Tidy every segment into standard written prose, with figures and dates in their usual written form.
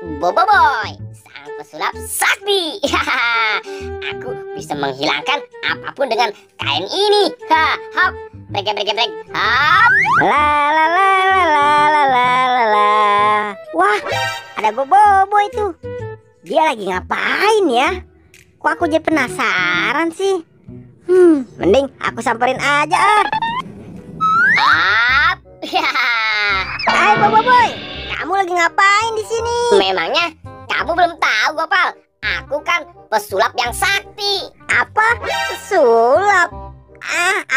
Boboiboy, sang pesulap sakti. Aku bisa menghilangkan apapun dengan kain ini. Hop, brek, hop. La la la la la la la la la. Wah, ada Boboiboy tuh. Dia lagi ngapain ya? Kok aku jadi penasaran sih? Mending aku samperin aja. Hop. Hai Boboiboy, kamu lagi ngapain di sini? Memangnya kamu belum tahu, Gopal? Aku kan pesulap yang sakti. Apa? Pesulap?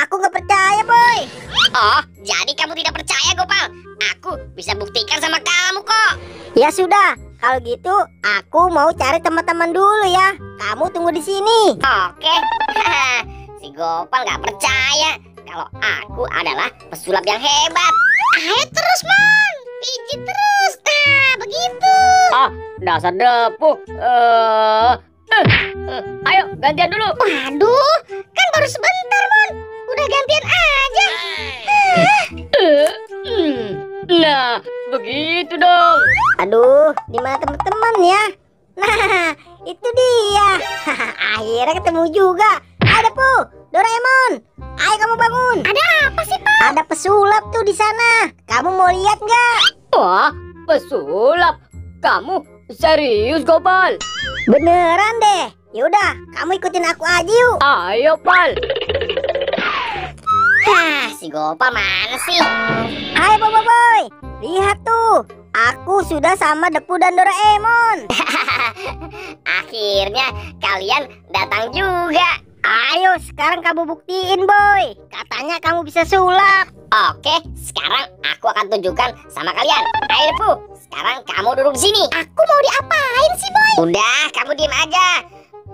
Aku nggak percaya, Boy. Oh, jadi kamu tidak percaya, Gopal? Aku bisa buktikan sama kamu kok. Ya sudah, kalau gitu aku mau cari teman-teman dulu ya. Kamu tunggu di sini. Oke. Si Gopal nggak percaya kalau aku adalah pesulap yang hebat. Ayo terus, Mon. Pijit terus. Begitu. Dasar depu. Ayo gantian dulu. Waduh, kan baru sebentar, Mon. Udah gantian aja. Nah, begitu dong. Aduh, di mana teman-teman ya? Nah, itu dia. Akhirnya ketemu juga. Ada Bu, Doraemon. Ayo kamu bangun. Ada apa sih, Pak? Ada pesulap tuh di sana. Kamu mau lihat nggak? Wah, pesulap. Kamu serius, Gopal? Beneran deh. Yaudah, kamu ikutin aku aja yuk. Ayo, Pal. Si Gopal mana sih? Hai Boboiboy, lihat tuh. Aku sudah sama Depu dan Doraemon. Akhirnya kalian datang juga. Ayo sekarang kamu buktiin, Boy. Katanya kamu bisa sulap. Oke, sekarang aku akan tunjukkan sama kalian. Ayo Depu, sekarang kamu duduk di sini. Aku mau diapain sih, Boy? Udah, kamu diem aja.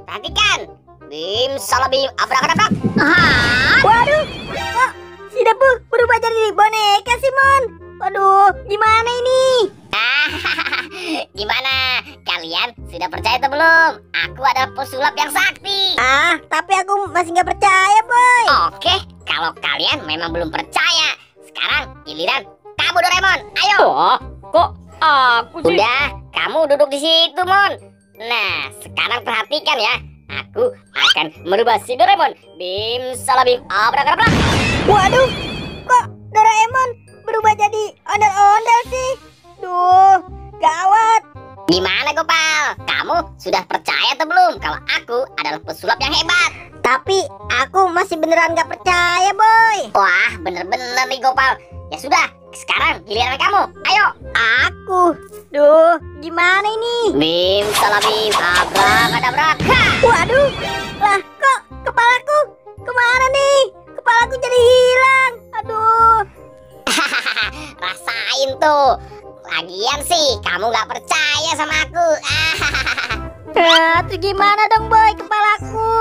Perhatikan. Bim, salah bim, abrak-abrak. Waduh, kok si Depu berubah jadi boneka sih, Mon? Waduh, gimana ini? Gimana? Kalian sudah percaya atau belum? Aku adalah pesulap yang sakti. Tapi aku masih nggak percaya, Boy. Oke, kalau kalian memang belum percaya, sekarang giliran kamu, Doraemon. Ayo. Wah, kok aku sih? Udah, kamu duduk di situ, Mon. Nah, sekarang perhatikan ya. Aku akan merubah si Doraemon. Bim, salah bim, abrak-abrak. Waduh, kok Doraemon berubah jadi ondel-ondel sih? Duh, gawat. Gimana, Gopal? Kamu sudah percaya atau belum kalau aku adalah pesulap yang hebat? Tapi aku masih beneran nggak percaya, Boy. Wah, bener-bener nih, Gopal. Ya sudah, sekarang giliran kamu. Ayo. Aku. Duh, gimana ini? Bim, salah bim, abrak-abrak. Waduh, lah kok kepalaku kemana nih? Kepalaku jadi hilang. Aduh. Rasain tuh. Lagian sih, kamu nggak percaya sama aku. Terus gimana dong, Boy, kepalaku?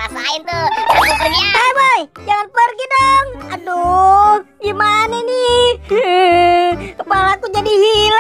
Rasain tuh. Aku pergi ya. Hai, Boy, jangan pergi dong. Aduh, gimana nih? Kepalaku jadi hilang.